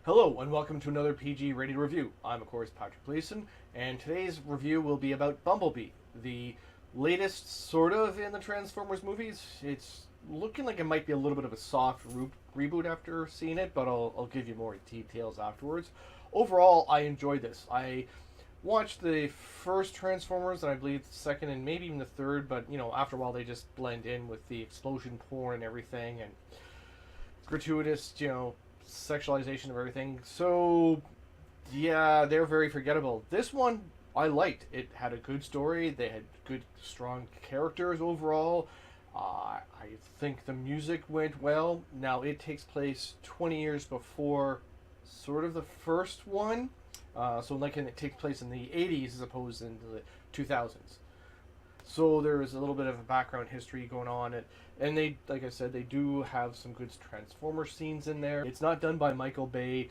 Hello and welcome to another PG rated review. I'm of course Patrick Gleason, and today's review will be about Bumblebee, the latest sort of in the Transformers movies. It's looking like it might be a little bit of a soft reboot after seeing it, but I'll give you more details afterwards. Overall, I enjoyed this. I watched the first Transformers and I believe the second and maybe even the third, but after a while they just blend in with the explosion porn and everything and gratuitous, sexualization of everything. So, yeah, they're very forgettable. This one I liked. It had a good story. They had good, strong characters overall. I think the music went well. Now, it takes place 20 years before sort of the first one. It takes place in the 80s as opposed to the 2000s. So there is a little bit of a background history going on, and they, like I said, they do have some good Transformer scenes in there. It's not done by Michael Bay,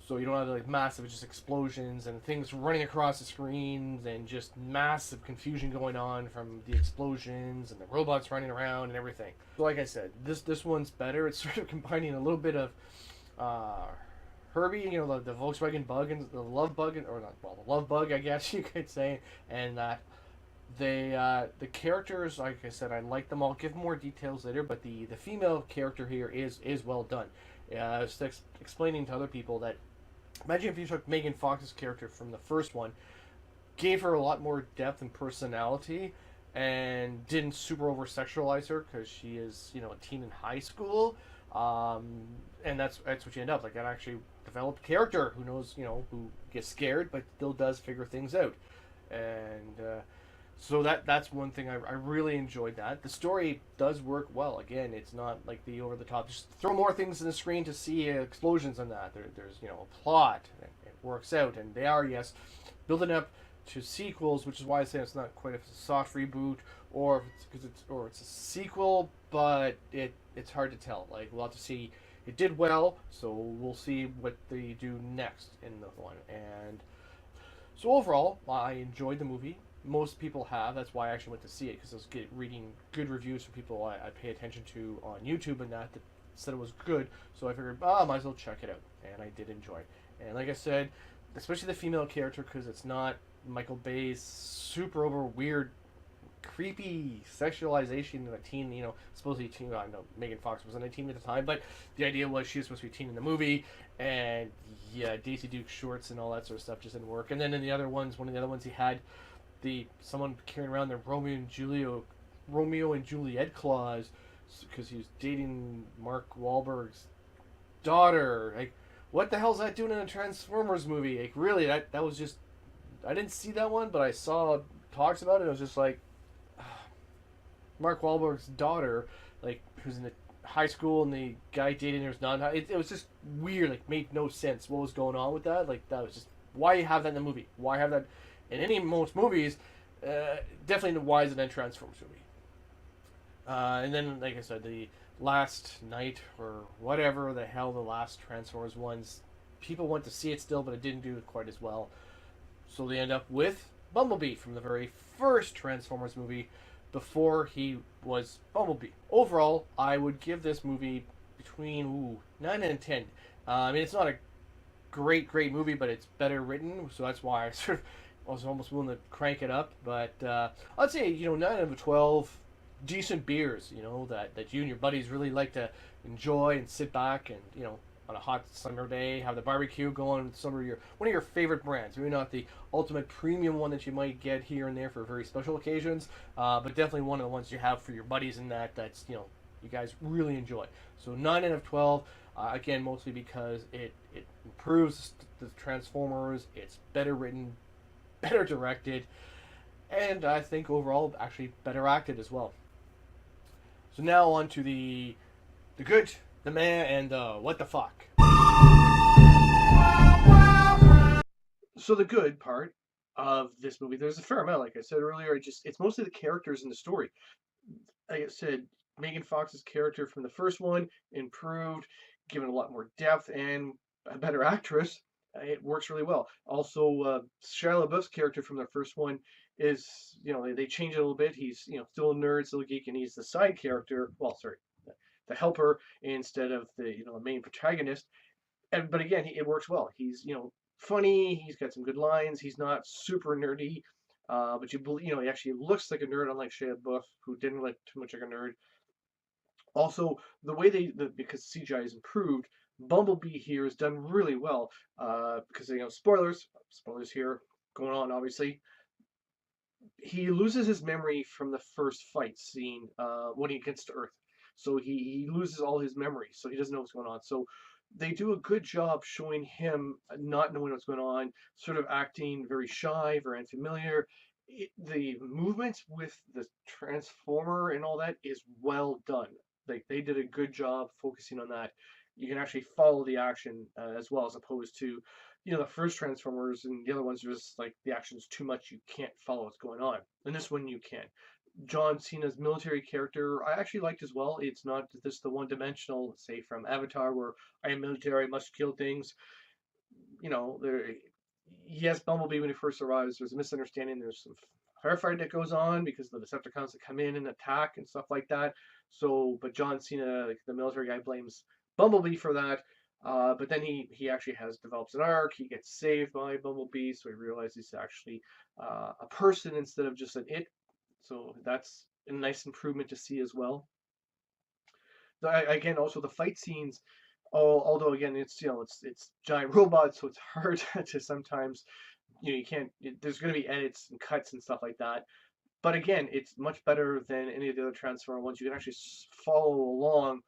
so you don't have like massive just explosions and things running across the screens and just massive confusion going on from the explosions and the robots running around and everything. So like I said, this one's better. It's sort of combining a little bit of Herbie, the Volkswagen Bug and the Love Bug, or not, well, the Love Bug, I guess you could say, and that. The characters, like I said, I like them all. Give more details later, but the female character here is well done. I was explaining to other people that imagine if you took Megan Fox's character from the first one, gave her a lot more depth and personality, and didn't super over sexualize her because she is a teen in high school, and that's what you end up like, an actually developed character who knows who gets scared but still does figure things out, and. So that's one thing I really enjoyed. That the story does work well. Again, it's not like the over the top. Just throw more things in the screen to see explosions on that. There's a plot. It works out, and they are, yes, building up to sequels, which is why I say it's not quite a soft reboot, or it's a sequel, but it's hard to tell. Like, we'll have to see. It did well, so we'll see what they do next in the one. And so overall, I enjoyed the movie. Most people have. That's why I actually went to see it, because I was reading good reviews from people I pay attention to on YouTube and that said it was good. So I figured, I might as well check it out, and I did enjoy it. And like I said, especially the female character, because it's not Michael Bay's super over weird, creepy sexualization of a teen. Supposedly teen. I know Megan Fox wasn't a teen at the time, but the idea was she was supposed to be a teen in the movie, and yeah, Daisy Duke shorts and all that sort of stuff just didn't work. And then in the other ones, one of the other ones he had. Someone carrying around the Romeo and Juliet clause because he was dating Mark Wahlberg's daughter. Like, what the hell's that doing in a Transformers movie? Like, really, that was just, I didn't see that one, but I saw talks about it. It was just like, Mark Wahlberg's daughter, like, who's in the high school, and the guy dating her is not. It was just weird. Like, made no sense. What was going on with that? Like, that was just, why have that in the movie? Why have that in most movies? Definitely why is it in a Transformers movie? And then, like I said, the last night or whatever the hell the last Transformers ones, people went to see it still, but it didn't do quite as well. So they end up with Bumblebee from the very first Transformers movie before he was Bumblebee. Overall, I would give this movie between 9 and 10. I mean, it's not a great movie, but it's better written, so that's why I was almost willing to crank it up. But I'd say 9 out of 12 decent beers, that you and your buddies really like to enjoy and sit back and on a hot summer day have the barbecue going with one of your favorite brands. Maybe not the ultimate premium one that you might get here and there for very special occasions, but definitely one of the ones you have for your buddies and that's you guys really enjoy. So 9 out of 12. Again, mostly because it improves the Transformers. It's better written, better directed, and I think overall actually better acted as well. So now on to the good, the man, and the what the fuck. So the good part of this movie, there's a fair amount, like I said earlier. It's mostly the characters in the story. Like I said, Megan Fox's character from the first one improved, given a lot more depth and a better actress. It works really well. Also, Shia LaBeouf's character from the first one is, they change it a little bit. He's, still a nerd, still a geek, and he's the side character. Well, sorry, the helper instead of the, the main protagonist. but again, it works well. He's funny. He's got some good lines. He's not super nerdy, but he actually looks like a nerd, unlike Shia LaBeouf, who didn't look too much like a nerd. Also, the way because CGI is improved, Bumblebee here is done really well. Because spoilers here going on. Obviously, he loses his memory from the first fight scene when he gets to Earth. So he loses all his memory, so he doesn't know what's going on. So they do a good job showing him not knowing what's going on, sort of acting very shy, very unfamiliar. The movements with the transformer and all that is well done. Like they did a good job focusing on that. You can actually follow the action as well, as opposed to the first Transformers and the other ones are just like the action's too much. You can't follow what's going on. In this one, you can. John Cena's military character, I actually liked as well. It's not just the one dimensional, say, from Avatar, where I am military, I must kill things. There, yes, Bumblebee, when he first arrives, there's a misunderstanding. There's some firefighting that goes on because the Decepticons that come in and attack and stuff like that. So, but John Cena, like the military guy, blames Bumblebee for that. But then he actually develops an arc. He gets saved by Bumblebee, so he realizes he's actually a person instead of just an it. So that's a nice improvement to see as well. Again, also the fight scenes, although again it's giant robots, so it's hard to sometimes you can't. There's going to be edits and cuts and stuff like that. But again, it's much better than any of the other Transformer ones. You can actually follow along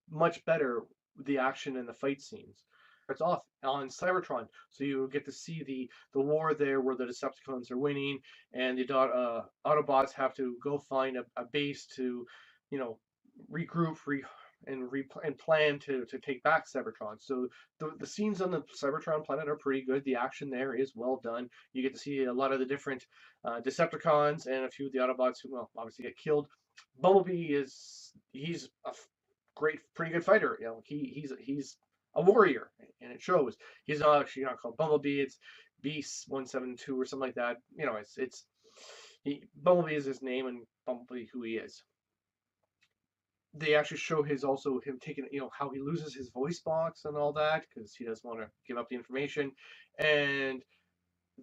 much better with the action and the fight scenes. It's off on Cybertron, so you get to see the war there where the Decepticons are winning, and the Autobots have to go find a base to, you know, regroup, and plan to take back Cybertron. So the scenes on the Cybertron planet are pretty good. The action there is well done. You get to see a lot of the different Decepticons and a few of the Autobots who, well, obviously get killed. Bumblebee he's a pretty good fighter. He's a warrior, and it shows. He's not actually not called Bumblebee. It's Beast 172 or something like that. Bumblebee is his name, and Bumblebee who he is. They actually show him taking how he loses his voice box and all that because he doesn't want to give up the information, and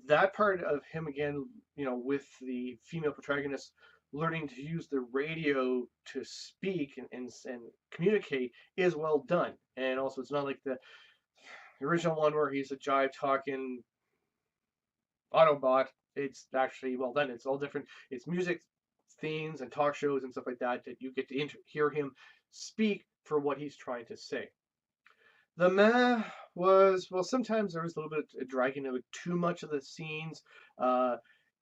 that part of him again, with the female protagonist learning to use the radio to speak and communicate is well done. And also, it's not like the original one where he's a jive talking Autobot. It's actually well done. It's all different. It's music themes and talk shows and stuff like that you get to hear him speak for what he's trying to say. The meh was, well, sometimes there was a little bit of dragging of too much of the scenes. Uh,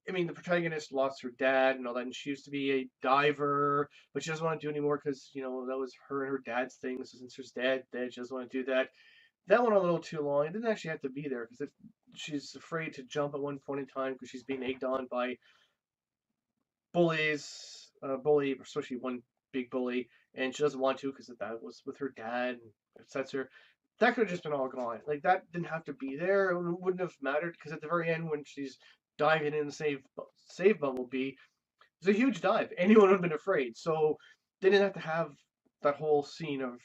I mean, the protagonist lost her dad and all that, and she used to be a diver, but she doesn't want to do anymore because, that was her and her dad's thing. So since her dad's dead, she doesn't want to do that. That went a little too long. It didn't actually have to be there because she's afraid to jump at one point in time because she's being egged on by bully, especially one big bully, and she doesn't want to because that was with her dad and upsets her. That could have just been all gone. Like that didn't have to be there. It wouldn't have mattered because at the very end when she's diving in to save Bumblebee, it's a huge dive. Anyone would have been afraid. So they didn't have to have that whole scene of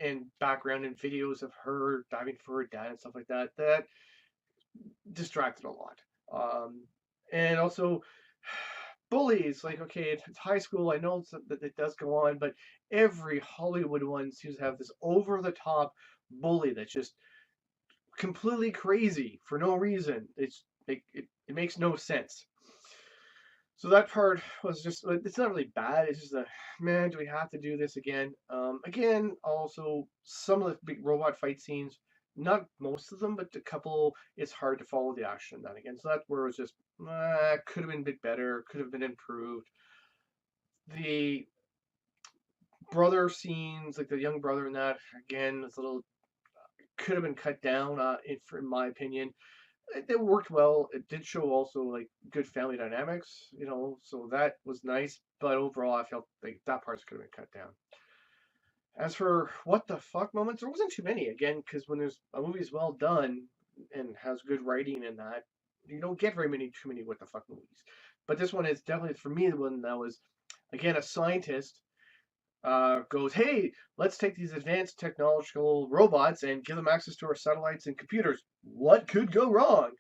and background and videos of her diving for her dad and stuff like that. That distracted a lot. And also bullies, like, okay, it's high school. I know that it does go on, but every Hollywood one seems to have this over the top bully that's just completely crazy for no reason. It makes no sense. So that part was just, it's not really bad. It's just man, do we have to do this again? Again, also, some of the big robot fight scenes, not most of them, but a couple, it's hard to follow the action then again. So that's where it was just, could have been a bit better, could have been improved. The brother scenes, like the young brother in that, again, it's a little, could have been cut down, in my opinion. It worked well. It did show also like good family dynamics, so that was nice. But overall, I felt like that part could have been cut down. As for what the fuck moments, there wasn't too many. Again, because when there's a movie's well done and has good writing in that, you don't get too many what the fuck movies. But this one is definitely for me the one that was, again, a scientist goes, hey, let's take these advanced technological robots and give them access to our satellites and computers. What could go wrong?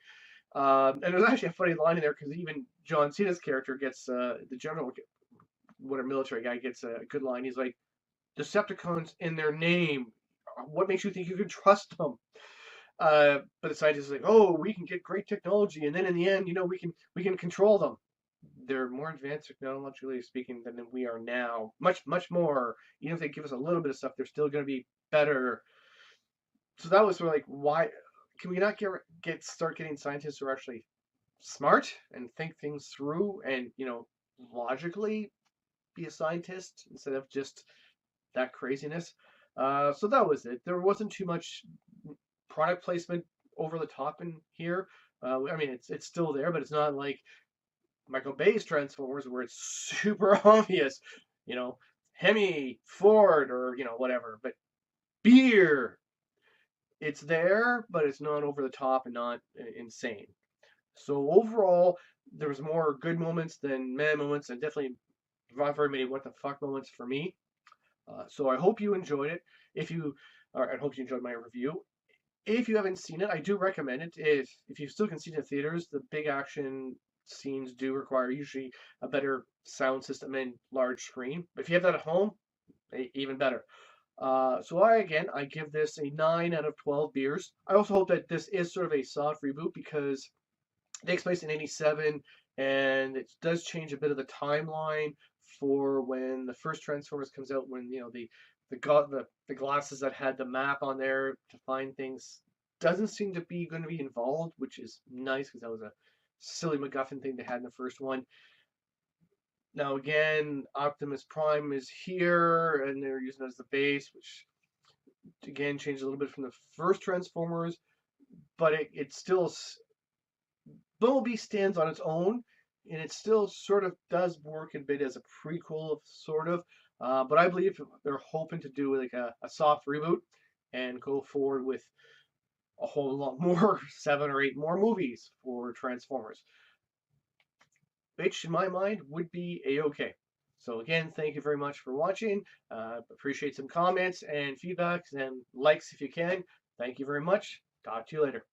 And there's actually a funny line in there because even John Cena's character gets the general, whatever military guy gets a good line. He's like, Decepticons in their name. What makes you think you can trust them? But the scientist is like, oh, we can get great technology, and then in the end, we can control them. They're more advanced technologically speaking than we are now. Much more. Even if they give us a little bit of stuff, they're still going to be better. So that was sort of like, why can we not start getting scientists who are actually smart and think things through and logically be a scientist instead of just that craziness. So that was it. There wasn't too much product placement over the top in here. I mean, it's still there, but it's not like Michael Bay's Transformers where it's super obvious, Hemi, Ford, or whatever. But beer, it's there, but it's not over the top and not insane. So overall, there was more good moments than meh moments, and definitely not very many what the fuck moments for me. So I hope you enjoyed it. I hope you enjoyed my review. If you haven't seen it, I do recommend it. If you still can see it in theaters, the big action scenes do require usually a better sound system and large screen. But if you have that at home, even better. So I give this a 9 out of 12 beers. I also hope that this is sort of a soft reboot because it takes place in '87, and it does change a bit of the timeline for when the first Transformers comes out. When the glasses that had the map on there to find things doesn't seem to be going to be involved, which is nice because that was a silly MacGuffin thing they had in the first one. Now again, Optimus Prime is here, and they're using it as the base, which again changed a little bit from the first Transformers, but it still Bumblebee stands on its own, and it still sort of does work a bit as a prequel, sort of. But I believe they're hoping to do like a soft reboot and go forward with a whole lot more, 7 or 8 more movies for Transformers, which in my mind would be a-okay. So again, thank you very much for watching. Appreciate some comments and feedbacks and likes if you can. Thank you very much. Talk to you later.